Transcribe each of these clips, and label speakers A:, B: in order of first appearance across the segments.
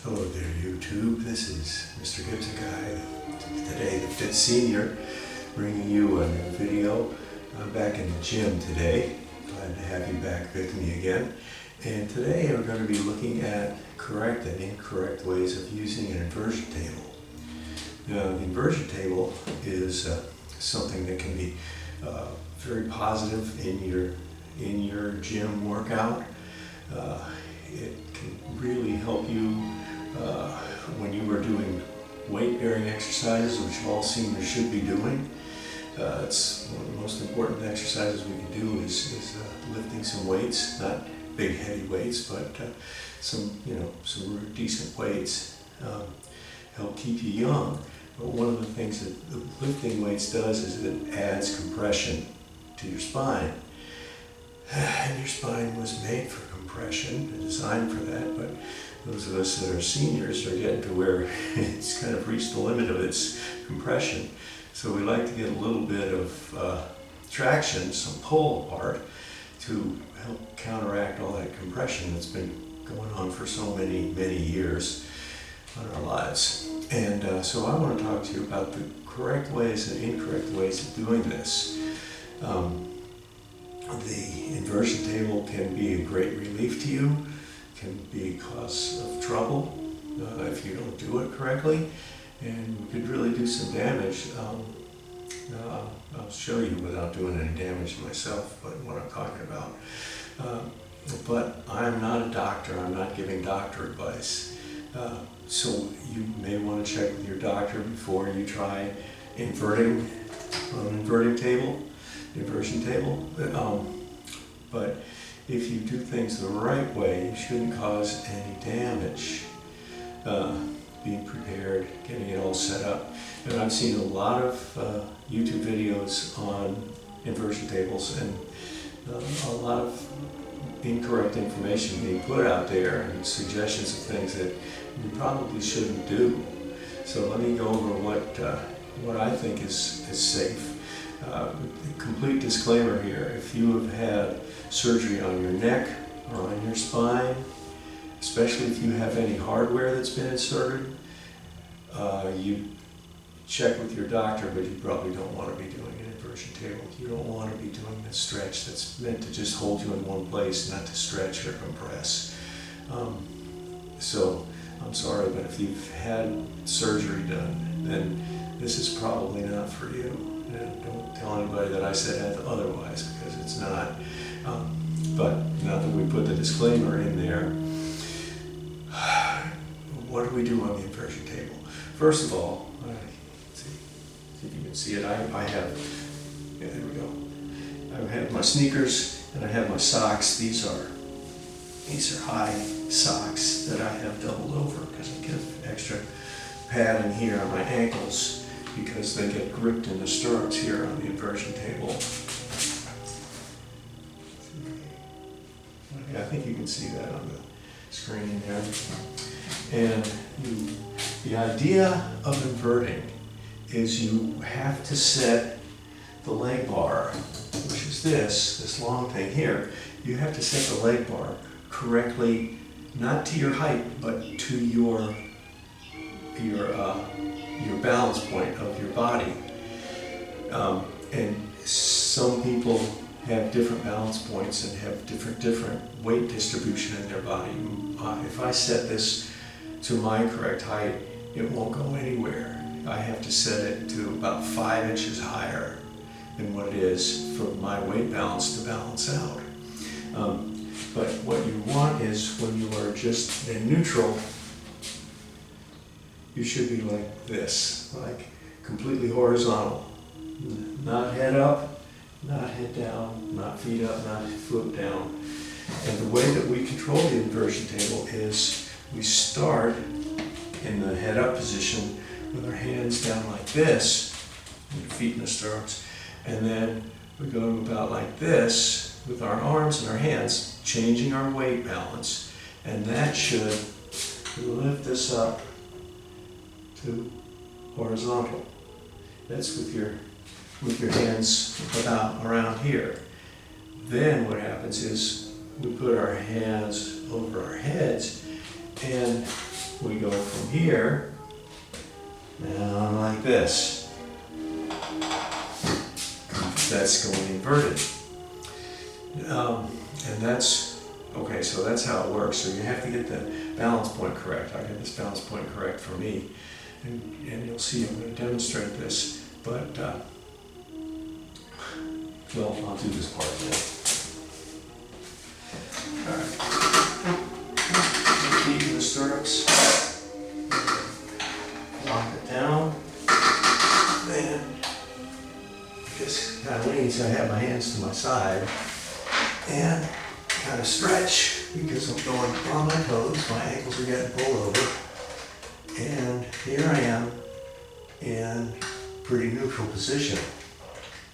A: Hello there, YouTube. This is Mr. Gibson Guy, today the 5th senior, bringing you a new video. I'm back in the gym today. Glad to have you back with me again. And today we're going to be looking at correct and incorrect ways of using an inversion table. Now, the inversion table is something that can be very positive in your gym workout. It can really help you when you are doing weight-bearing exercises, which all seniors should be doing. It's one of the most important exercises we can do is lifting some weights, not big heavy weights, but some decent weights. Help keep you young. But one of the things that the lifting weights does is it adds compression to your spine. And your spine was made for compression and designed for that, but those of us that are seniors are getting to where it's kind of reached the limit of its compression. So we like to get a little bit of traction, some pull apart, to help counteract all that compression that's been going on for so many years in our lives. And so I want to talk to you about the correct ways and incorrect ways of doing this. The inversion table can be a great relief to you, can be a cause of trouble if you don't do it correctly, and could really do some damage. I'll show you without doing any damage myself what I'm talking about. But I'm not a doctor. I'm not giving doctor advice. So you may want to check with your doctor before you try inverting on an inversion table. But if you do things the right way, you shouldn't cause any damage. Being prepared, getting it all set up. And I've seen a lot of YouTube videos on inversion tables and a lot of incorrect information being put out there and suggestions of things that you probably shouldn't do. So let me go over what I think is safe. Complete disclaimer here: if you have had surgery on your neck or on your spine, especially if you have any hardware that's been inserted, you check with your doctor, but you probably don't want to be doing an inversion table. You don't want to be doing the stretch that's meant to just hold you in one place, not to stretch or compress. So I'm sorry, but if you've had surgery done, then this is probably not for you. And don't tell anybody that I said otherwise, because it's not. But now that we put the disclaimer in there, what do we do on the inversion table? First of all, see if you can see it. I have, yeah, there we go. I have my sneakers and I have my socks. These are high socks that I have doubled over because I get extra padding here on my ankles, because they get gripped in the stirrups here on the inversion table. Okay, I think you can see that on the screen there. And the idea of inverting is you have to set the leg bar, which is this long thing here. You have to set the leg bar correctly, not to your height, but to your balance point of your body. And some people have different balance points and have different weight distribution in their body. If I set this to my correct height, it won't go anywhere. I have to set it to about 5 inches higher than what it is for my weight balance to balance out. But what you want is, when you are just in neutral, you should be like this, like completely horizontal. Not head up, not head down, not feet up, not foot down. And the way that we control the inversion table is we start in the head up position with our hands down like this, and your feet in the stirrups, and then we go about like this with our arms and our hands, changing our weight balance, and that should lift us up to horizontal. That's with your hands around here. Then what happens is we put our hands over our heads and we go from here down like this. That's going inverted. And that's, okay, so that's how it works. So you have to get the balance point correct. I got this balance point correct for me. And you'll see I'm going to demonstrate this, but, well, I'll do this part now. All right. Keep the stirrups. Lock it down. Then just kind of lean so I have my hands to my side. And kind of stretch because I'm going on my toes. My ankles are getting pulled over. And here I am in pretty neutral position.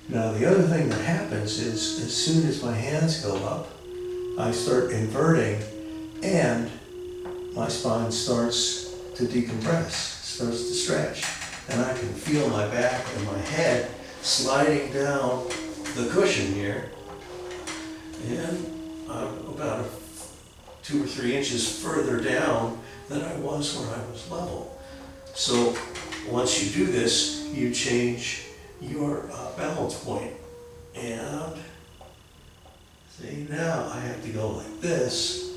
A: Now the other thing that happens is as soon as my hands go up, I start inverting and my spine starts to decompress, starts to stretch. And I can feel my back and my head sliding down the cushion here. And I'm about 2 or 3 inches further down than I was when I was level. So once you do this, you change your balance point. And see, now I have to go like this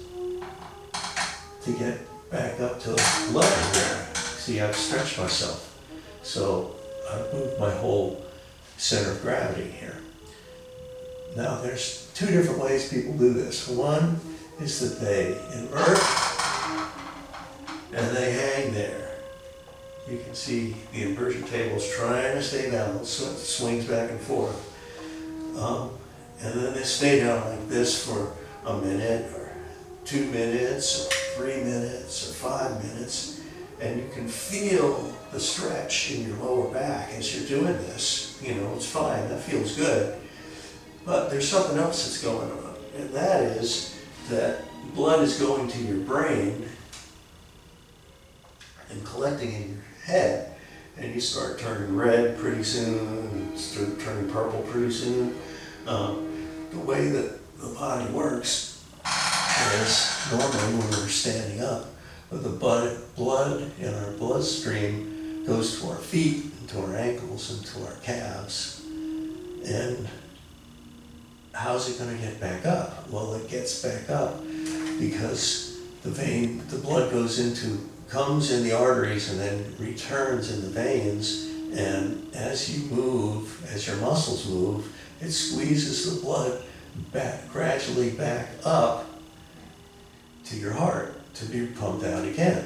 A: to get back up to level there. See, I've stretched myself. So I've moved my whole center of gravity here. Now there's 2 different ways people do this. One is that they invert and they hang there. You can see the inversion table is trying to stay down, so it swings back and forth. And then they stay down like this for a minute or 2 minutes or 3 minutes or 5 minutes. And you can feel the stretch in your lower back as you're doing this. You know, it's fine, that feels good. But there's something else that's going on, and that is that blood is going to your brain and collecting in your head, and you start turning red pretty soon, and start turning purple pretty soon. The way that the body works is normally when we're standing up, but the blood in our bloodstream goes to our feet, and to our ankles, and to our calves, and how's it going to get back up? Well, it gets back up because the blood comes in the arteries and then returns in the veins. And as you move, as your muscles move, it squeezes the blood gradually back up to your heart to be pumped out again.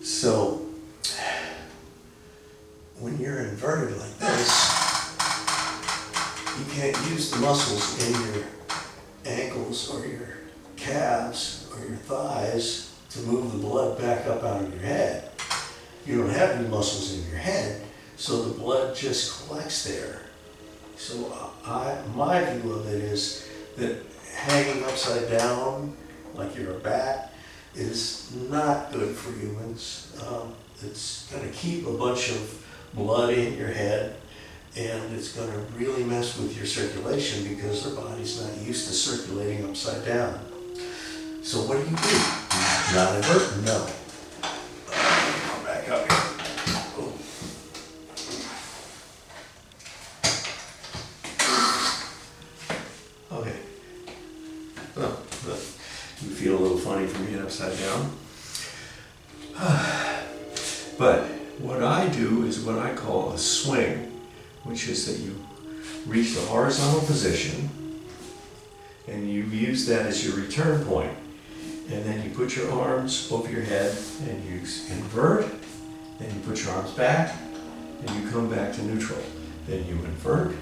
A: So when you're inverted like this, you can't use the muscles in your ankles or your calves or your thighs to move the blood back up out of your head. You don't have any muscles in your head, so the blood just collects there. So my view of it is that hanging upside down like you're a bat is not good for humans. It's going to keep a bunch of blood in your head, and it's going to really mess with your circulation because our body's not used to circulating upside down. So what do? Not invert? No. Come back up here. Oh. Okay. Well, you feel a little funny from being upside down. But what I do is what I call a swing, which is that you reach the horizontal position and you use that as your return point. And then you put your arms over your head and you invert, then you put your arms back and you come back to neutral. Then you invert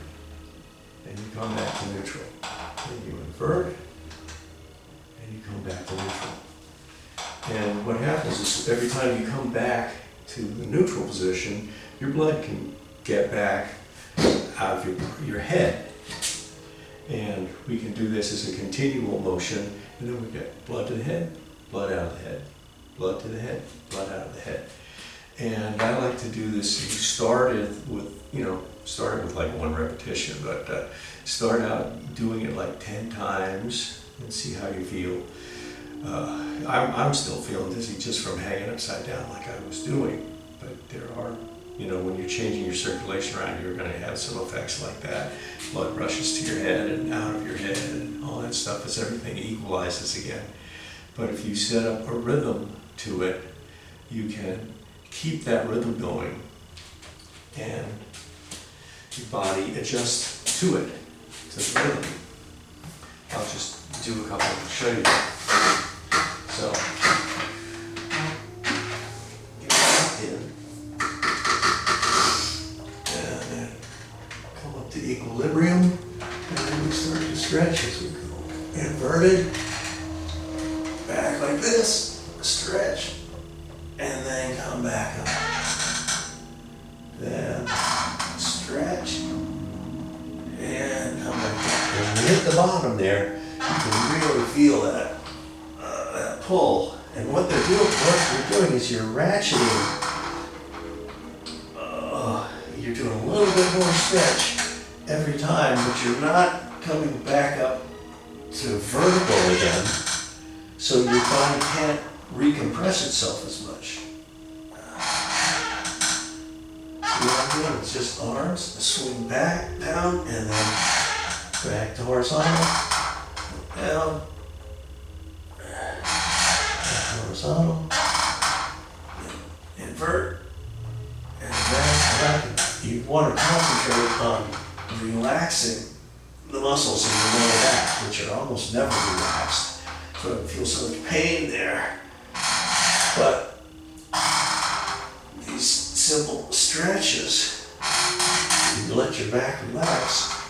A: and you come back to neutral. Then you invert and you come back to neutral. And what happens is every time you come back to the neutral position, your blood can get back out of your head. And we can do this as a continual motion, and then we get blood to the head, blood out of the head, blood to the head, blood out of the head. And I like to do this. You started with like 1 repetition, but start out doing it like 10 times and see how you feel. I'm still feeling dizzy just from hanging upside down like I was doing. But there are, when you're changing your circulation around, you're going to have some effects like that. Blood rushes to your head and out of your head and all that stuff as everything equalizes again. But if you set up a rhythm to it, you can keep that rhythm going and your body adjusts to it, to the rhythm. I'll just do a couple to show you that. So, get back in, and then come up to equilibrium, and then we start to stretch as we go. Inverted, back like this, stretch, and then come back up. Then stretch, and come back up. And when you hit the bottom there, you can really feel that pull. And what you're doing is you're ratcheting. You're doing a little bit more stretch every time, but you're not coming back up to vertical again, so your body can't recompress itself as much. See what I'm doing? It's just arms, swing back, down, and then back to horizontal, down, horizontal, invert, and back. You want to concentrate on relaxing the muscles in your lower back, which are almost never relaxed. So I feel so much pain there. But these simple stretches, you let your back relax,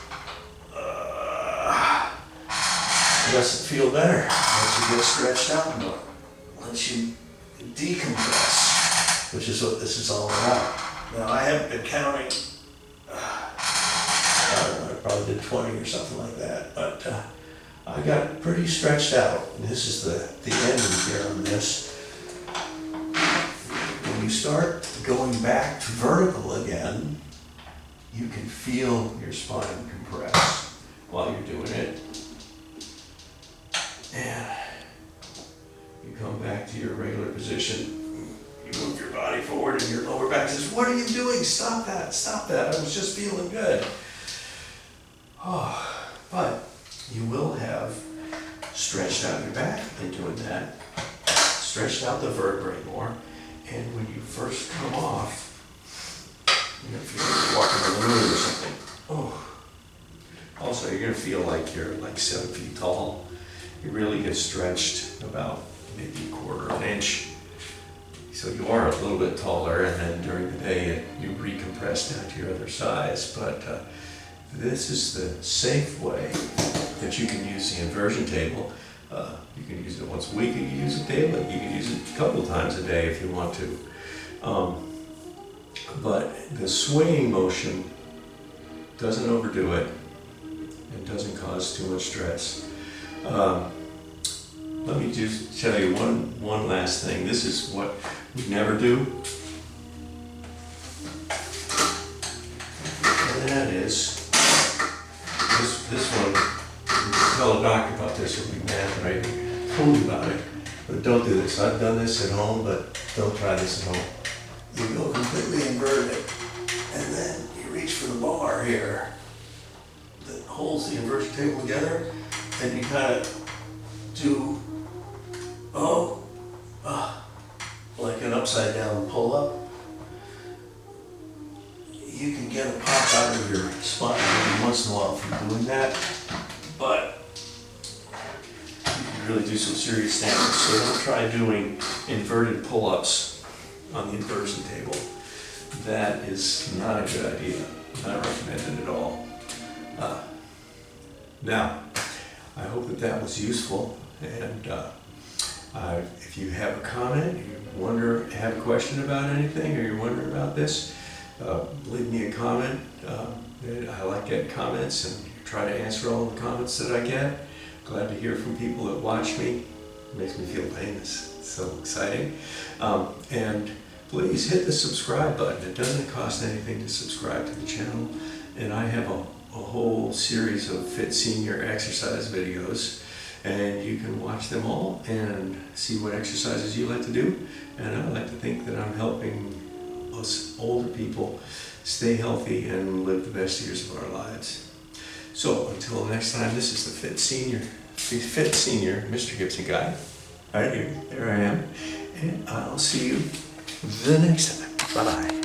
A: it doesn't feel better once you get stretched out more. Once you decompress, which is what this is all about. Now, I haven't been counting, I don't know, I probably did 20 or something like that, but I got pretty stretched out. And this is the ending here on this. When you start going back to vertical again, you can feel your spine compress while you're doing it. And you come back to your regular position. You move your body forward and your lower back says, "What are you doing? Stop that, stop that. I was just feeling good." Oh, but you will have stretched out your back in doing that, stretched out the vertebrae more, and when you first come off, if you're walking on the moon or something, also you're going to feel like you're like 7 feet tall. You really get stretched about maybe a quarter of an inch. So you are a little bit taller, and then during the day you recompress down to your other size. But this is the safe way that you can use the inversion table. You can use it once a week, you can use it daily, you can use it a couple times a day if you want to. But the swinging motion doesn't overdo it and doesn't cause too much stress. Let me just tell you one last thing. This is what we never do. And that is, this one, you can tell a doctor about this, he'll be mad that I told you about it. But don't do this. I've done this at home, but don't try this at home. You go completely inverted, and then you reach for the bar here that holds the inversion table together, and you kind of do like an upside down pull up. You can get a pop out of your spine every once in a while from doing that, but you can really do some serious damage. So don't try doing inverted pull-ups on the inversion table. That is not a good idea. Not recommended at all. Now, I hope that was useful, and if you have a comment, you have a question about anything, or you're wondering about this, leave me a comment. I like getting comments and try to answer all the comments that I get. Glad to hear from people that watch me. It makes me feel famous. It's so exciting. And please hit the subscribe button. It doesn't cost anything to subscribe to the channel. And I have a whole series of Fit Senior exercise videos and you can watch them all and see what exercises you like to do. And I like to think that I'm helping us older people stay healthy and live the best years of our lives. So until next time, this is the Fit Senior, Mr. Gibson guy. Right here, there I am, and I'll see you the next time. Bye-bye.